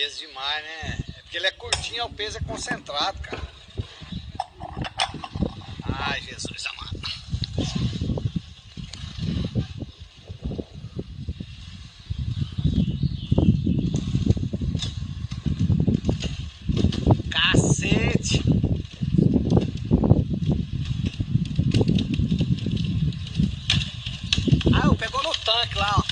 peso demais, né? É porque ele é curtinho, o peso é concentrado, cara. Ai, Jesus amado. Cacete! Ah, pegou no tanque lá, ó.